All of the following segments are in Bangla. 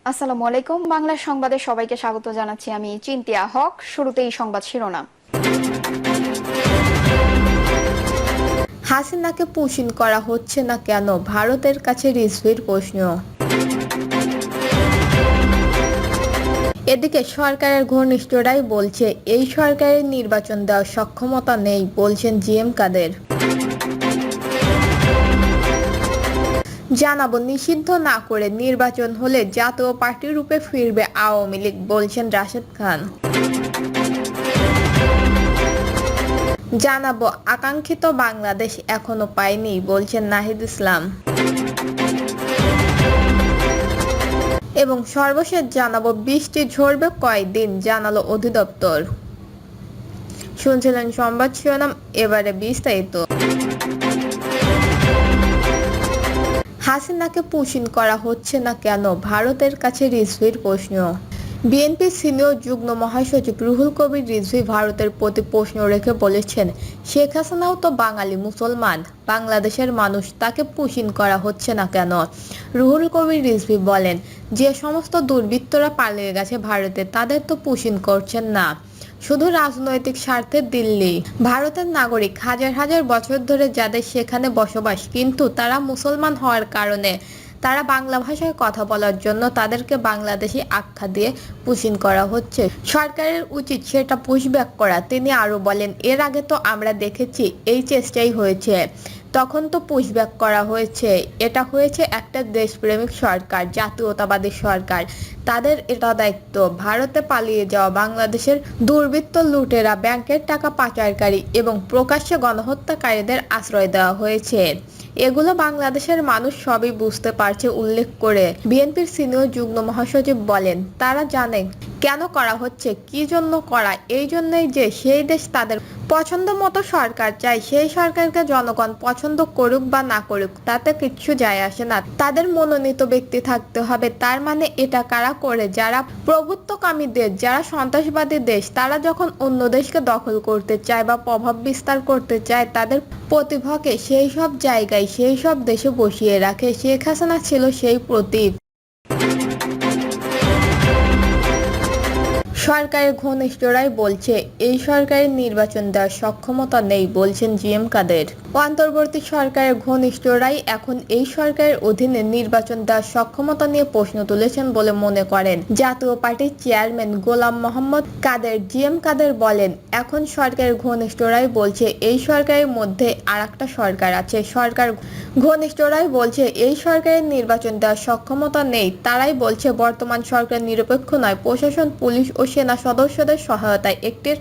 আসসালামু আলাইকুম। বাংলা সংবাদে সবাইকে স্বাগত জানাচ্ছি। আমি চিন্তিয়া হক। শুরুতেই সংবাদ শিরোনাম। হাসিনাকে পুশিং করা হচ্ছে না কেন, ভারতের কাছে রিজভির প্রশ্ন। এদিকে সরকারের ঘনিষ্ঠরাই বলছে এই সরকারের নির্বাচন দেওয়ার সক্ষমতা নেই, বলছেন জিএম কাদের। জানাবো, নিষিদ্ধ না করে নির্বাচন হলে জাতীয় পার্টি রূপে ফিরবে আওয়ামী লীগ, বলছেন রাশেদ খান। জানাবো, আকাঙ্ক্ষিত বাংলাদেশ এখনো পায়নি, বলছেন নাহিদ ইসলাম। এবং সর্বশেষ জানাবো, বৃষ্টি ঝরবে কয়দিন, জানালো অধিদপ্তর। শুনছিলেন সংবাদ শিরোনাম, এবারে বিস্তারিত। হাসিনাকে পুশিং করা হচ্ছে না কেন, ভারতের কাছে রিজভির প্রশ্ন। বিএনপির সিনিয়র যুগ্ম মহাসচিব রুহুল কবির রিজভী ভারতের প্রতি প্রশ্ন রেখে বলেছেন, শেখ হাসিনাও তো বাঙালি মুসলমান, বাংলাদেশের মানুষ, তাকে পুশিং করা হচ্ছে না কেন। রুহুল কবির রিজভী বলেন, যে সমস্ত দুর্বৃত্তরা পালিয়ে গেছে ভারতে তাদের তো পুশিং করছেন না, শুধু রাজনৈতিক স্বার্থে দিল্লি। ভারতের নাগরিক হাজার হাজার বছর ধরে যাদের সেখানে বসবাস, কিন্তু তারা মুসলমান হওয়ার কারণে তারা বাংলা ভাষায় কথা বলার জন্য তাদেরকে বাংলাদেশি আখ্যা দিয়ে পুশিং করা হচ্ছে। সরকারের উচিত সেটা পুশব্যাক করা। তিনি আরো বলেন, এর আগে তো আমরা দেখেছি এই চেষ্টাই হয়েছে, তখন তো পুশব্যাক করা হয়েছে। এটা হয়েছে একটা দেশপ্রেমিক সরকার, জাতীয়তাবাদী সরকার, তাদের এটা দায়িত্ব। ভারতে পালিয়ে যাওয়া বাংলাদেশের দুর্বৃত্ত, লুটেরা, ব্যাংকের টাকা পাচারকারী এবং প্রকাশ্যে গণহত্যাকারীদের আশ্রয় দেওয়া হয়েছে, এগুলো বাংলাদেশের মানুষ সবই বুঝতে পারছে উল্লেখ করে বিএনপির সিনিয়র যুগ্ম মহাসচিব বলেন, তারা জানে কেন করা হচ্ছে, কি জন্য করা। এই জন্যই যে সেই দেশ তাদের পছন্দ মতো সরকার চায়, সেই সরকারকে জনগণ পছন্দ করুক বা না করুক তাতে কিচ্ছু যায় আসে না, তাদের মনোনীত ব্যক্তি থাকতে হবে। তার মানে এটা কারা করে, যারা প্রভুত্বকামী দেশ, যারা সন্ত্রাসবাদী দেশ, তারা যখন অন্য দেশকে দখল করতে চায় বা প্রভাব বিস্তার করতে চায়, তাদের প্রতিভাকে সেই সব জায়গায় সেই সব দেশে বসিয়ে রাখে। শেখ হাসিনা ছিল সেই প্রতীক। সরকারের ঘনিষ্ঠরাই বলছে এই সরকারের নির্বাচন দেওয়ার সক্ষমতা নেই, বলছেন জিএম কাদের। অন্তর্বর্তী সরকারের ঘনিষ্ঠরাই এখন এই সরকারের অধীনে নির্বাচন দেওয়ার সক্ষমতা নিয়ে প্রশ্ন তুলেছেন বলে মনে করেন জাতীয় পার্টির চেয়ারম্যান গোলাম মোহাম্মদ কাদের। জিএম কাদের বলেন, এখন সরকারের ঘনিষ্ঠরাই বলছে এই সরকারের মধ্যে আরেকটা সরকার আছে, সরকার ঘনিষ্ঠরাই বলছে এই সরকারের নির্বাচন দেওয়ার সক্ষমতা নেই। তারাই বলছে বর্তমান সরকার নিরপেক্ষ নয়, প্রশাসন, পুলিশ ও সেনা সদস্যদের সহায়তায় একটি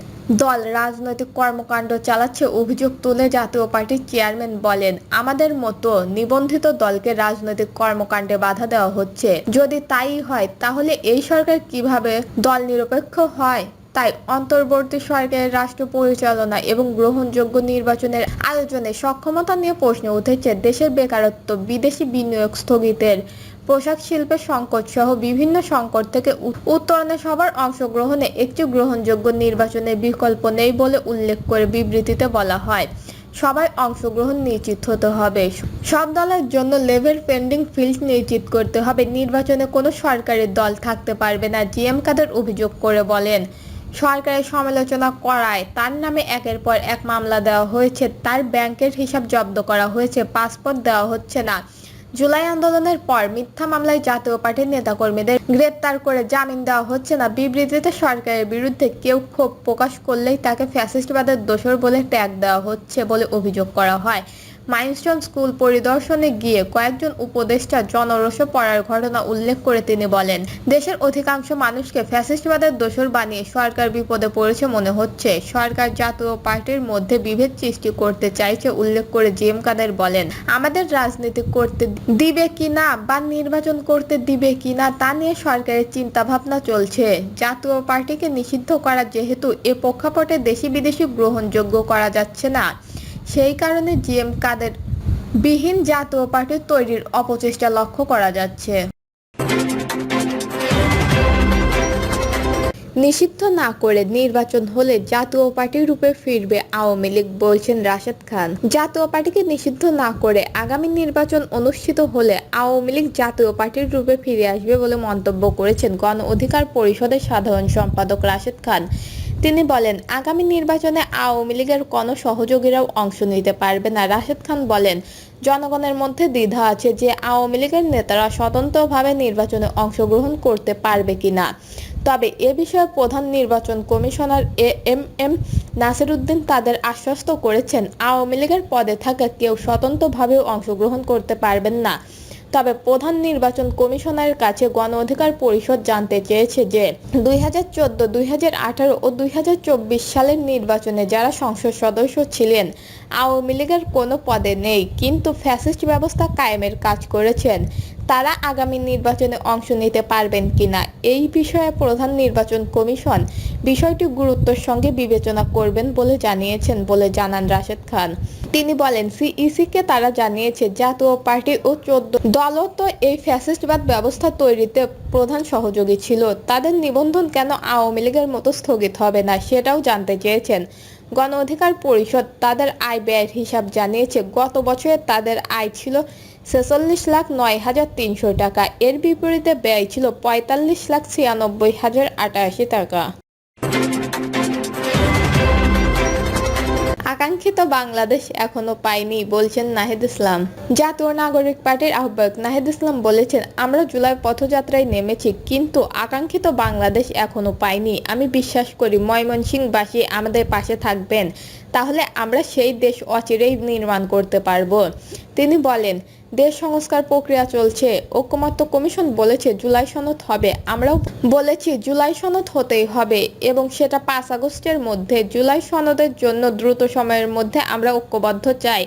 দল রাজনৈতিক কর্মকাণ্ড চালাচ্ছে। অভিযোগ তুলে জাতীয় পার্টির চেয়ারম্যান বলেন, আমাদের মতো নিবন্ধিত দলকে রাজনৈতিক কর্মকাণ্ডে বাধা দেওয়া হচ্ছে। যদি তাই হয় তাহলে এই সরকার কিভাবে দল নিরপেক্ষ হয়? তাই অন্তর্বর্তী সরকারের রাষ্ট্র পরিচালনা এবং গ্রহণযোগ্য নির্বাচনের আয়োজনে সক্ষমতা নিয়ে প্রশ্ন উঠেছে। দেশের বেকারত্ব, বিদেশি বিনিয়োগ স্থগিতের, পোশাক শিল্পের সংকট সহ বিভিন্ন সংকট থেকে উত্তরণে সবার অংশগ্রহণে একটি গ্রহণযোগ্য নির্বাচনের বিকল্প নেই বলে উল্লেখ করে বিবৃতিতে বলা হয়, সবাই অংশগ্রহণ নিশ্চিত হতে হবে, সব দলের জন্য লেভেল পেন্ডিং ফিল্ড নিশ্চিত করতে হবে, নির্বাচনে কোনো সরকারি দল থাকতে পারবে না। জিএম কাদের অভিযোগ করে বলেন, সরকারের সমালোচনা করায় তার নামে একের পর এক মামলা দেওয়া হয়েছে, তার ব্যাংকের হিসাব জব্দ করা হয়েছে, পাসপোর্ট দেওয়া হচ্ছে না। জুলাই আন্দোলনের পর মিথ্যা মামলায় জাতীয় পার্টির নেতাকর্মীদের গ্রেপ্তার করে জামিন দেওয়া হচ্ছে না। বিবৃতিতে সরকারের বিরুদ্ধে কেউ ক্ষোভ প্রকাশ করলেই তাকে ফ্যাসিস্টবাদের দোসর বলে ট্যাগ দেওয়া হচ্ছে বলে অভিযোগ করা হয়। মাইলস্টোন স্কুল পরিদর্শনে গিয়ে কয়েকজন উপদেষ্টা জনরোষে পড়ার ঘটনা উল্লেখ করে তিনি বলেন, দেশের অধিকাংশ মানুষকে ফ্যাসিস্টবাদের দোসর বানিয়ে সরকার বিপদে পড়েছে মনে হচ্ছে। সরকার জাতীয় পার্টির মধ্যে বিভেদ সৃষ্টি করতে চাইছে উল্লেখ করে জিএম কাদের বলেন, আমাদের রাজনীতি করতে দিবে কিনা বা নির্বাচন করতে দিবে কিনা তা নিয়ে সরকারের চিন্তা ভাবনা চলছে। জাতীয় পার্টিকে নিষিদ্ধ করা যেহেতু এ প্রেক্ষাপটে দেশি বিদেশি গ্রহণযোগ্য করা যাচ্ছে না, সেই কারণে জিএম কাদের বিহীন জাতীয় পার্টি তৈরির অপচেষ্টা লক্ষ্য করা যাচ্ছে। নিষিদ্ধ না করে নির্বাচন হলে জাতীয় পার্টি রূপে ফিরবে আওয়ামী লীগ, বলছেন রাশেদ খান। জাতীয় পার্টিকে নিষিদ্ধ না করে আগামী নির্বাচন অনুষ্ঠিত হলে আওয়ামী লীগ জাতীয় পার্টির রূপে ফিরে আসবে বলে মন্তব্য করেছেন গণ অধিকার পরিষদের সাধারণ সম্পাদক রাশেদ খান। তিনি বলেন, আগামী নির্বাচনে আওয়ামী লীগের কোনো সহযোগীরাও অংশ নিতে পারবে না। রাশেদ খান বলেন, জনগণের মধ্যে দ্বিধা আছে যে আওয়ামী লীগের নেতারা স্বতন্ত্রভাবে নির্বাচনে অংশগ্রহণ করতে পারবে কিনা। তবে এ বিষয়ে প্রধান নির্বাচন কমিশনার এম নাসির উদ্দিন তাদের আশ্বস্ত করেছেন, আওয়ামী লীগের পদে থাকা কেউ স্বতন্ত্রভাবেও অংশগ্রহণ করতে পারবেন না। তবে প্রধান নির্বাচন কমিশনারের কাছে গণ অধিকার পরিষদ জানতে চেয়েছে যে 2014, 2018 ও 2024 সালের নির্বাচনে যারা সংসদ সদস্য ছিলেন আওয়ামী লীগের কোনো পদে নেই, কিন্তু ফ্যাসিস্ট ব্যবস্থা কায়েমের কাজ করেছেন, তারা আগামী নির্বাচনে অংশ নিতে পারবেন কিনা এই বিষয়ে প্রধান নির্বাচন কমিশন বিষয়টি গুরুত্বের সঙ্গে বিবেচনা করবেন বলে জানিয়েছেন বলে জানান রাশেদ খান। তিনি বলেন, সিইসিকে তারা জানিয়েছে জাতীয় পার্টি ও 14 দলও তো এই ফ্যাসিস্টবাদ ব্যবস্থা তৈরিতে প্রধান সহযোগী ছিল, তাদের নিবন্ধন কেন আওয়ামী লীগের মতো স্থগিত হবে না সেটাও জানতে চেয়েছেন। গণ অধিকার পরিষদ তাদের আয় ব্যয়ের হিসাব জানিয়েছে, গত বছরে তাদের আয় ছিল 46,09,300 টাকা, এর বিপরীতে ব্যয় ছিল 45,96,088 টাকা। আকাঙ্ক্ষিত বাংলাদেশ এখনো পাইনি, বলছেন নাহিদ ইসলাম। জাতীয় নাগরিক পার্টির আহ্বায়ক নাহিদ ইসলাম বলেছেন, আমরা জুলাই পথযাত্রায় নেমেছি, কিন্তু আকাঙ্ক্ষিত বাংলাদেশ এখনো পাইনি। আমি বিশ্বাস করি ময়মনসিংহবাসী আমাদের পাশে থাকবেন, তাহলে আমরা সেই দেশ অচিরেই নির্মাণ করতে পারবো। তিনি বলেন, দেশ সংস্কার প্রক্রিয়া চলছে, ঐকমত্য কমিশন বলেছে জুলাই সনদ হবে, আমরাও বলেছি জুলাই সনদ হতেই হবে এবং সেটা 5 আগস্টের মধ্যে। জুলাই সনদের জন্য দ্রুত সময়ের মধ্যে আমরা ঐক্যবদ্ধ চাই।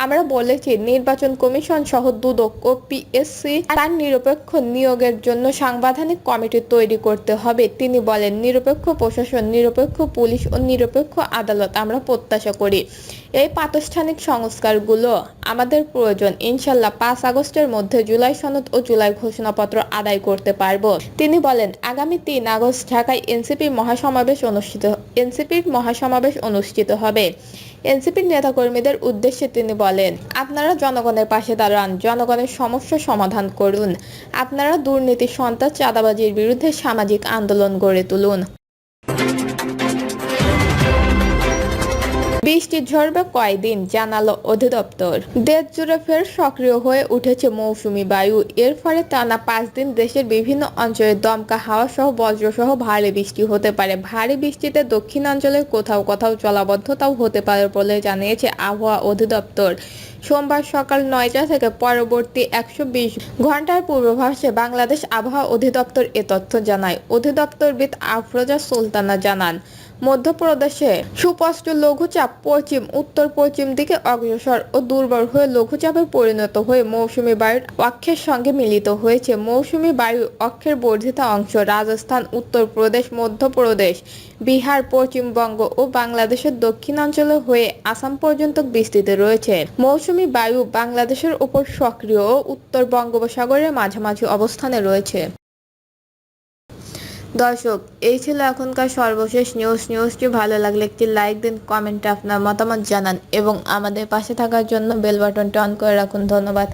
আমরা বলেছি নির্বাচন কমিশন সহ দুদক ও পিএসসি তার নিরপেক্ষ নিয়োগের জন্য সাংবিধানিক কমিটি তৈরি করতে হবে। তিনি বলেন, নিরপেক্ষ প্রশাসন, নিরপেক্ষ পুলিশ ও নিরপেক্ষ আদালত আমরা প্রত্যাশা করি। এই প্রাতিষ্ঠানিক সংস্কারগুলো আমাদের প্রয়োজন। ইনশাল্লাহ 5 আগস্টের মধ্যে জুলাই সনদ ও জুলাই ঘোষণাপত্র আদায় করতে পারবো। তিনি বলেন, আগামী 3 আগস্ট ঢাকায় এনসিপির মহাসমাবেশ অনুষ্ঠিত হবে। এনসিপির নেতাকর্মীদের উদ্দেশ্যে তিনি বলেন, আপনারা জনগণের পাশে দাঁড়ান, জনগণের সমস্যা সমাধান করুন। আপনারা দুর্নীতি, সন্ত্রাস, চাঁদাবাজির বিরুদ্ধে সামাজিক আন্দোলন গড়ে তুলুন। বৃষ্টি ঝরবে কয়দিন, জানালো অধিদপ্তর। দেশ জুড়ে ফের সক্রিয় হয়ে উঠেছে মৌসুমি বায়ু। এর ফলে টানা 5 দিন দেশের বিভিন্ন অঞ্চলে দমকা হাওয়া সহ বজ্রসহ ভারী বৃষ্টি হতে পারে। ভারী বৃষ্টিতে দক্ষিণাঞ্চলের কোথাও কোথাও জলাবদ্ধতাও হতে পারে বলে জানিয়েছে আবহাওয়া অধিদপ্তর। সোমবার সকাল 9টা থেকে পরবর্তী 120 ঘন্টার পূর্বাভাসে বাংলাদেশ আবহাওয়া অধিদপ্তর এ তথ্য জানায়। অধিদপ্তরবিদ আফরোজা সুলতানা জানান, মধ্যপ্রদেশে সুস্পষ্ট লঘুচাপ পশ্চিম উত্তর পশ্চিম দিকে অগ্রসর ও দুর্বল হয়ে লঘুচাপে পরিণত হয়ে মৌসুমী বায়ুর অক্ষের সঙ্গে মিলিত হয়েছে। মৌসুমী বায়ু অক্ষের বর্ধিত অংশ রাজস্থান, উত্তরপ্রদেশ, মধ্যপ্রদেশ, বিহার, পশ্চিমবঙ্গ ও বাংলাদেশের দক্ষিণাঞ্চলে হয়ে আসাম পর্যন্ত বিস্তৃত রয়েছে। মৌসুমী বায়ু বাংলাদেশের উপর সক্রিয় ও উত্তর বঙ্গোপসাগরের মাঝামাঝি অবস্থানে রয়েছে। দর্শক, এই ছিল এখনকার সর্বশেষ নিউজটি ভালো লাগলে একটি লাইক দিন, কমেন্টে আপনার মতামত জানান এবং আমাদের পাশে থাকার জন্য বেল বাটনটি অন করে রাখুন। ধন্যবাদ।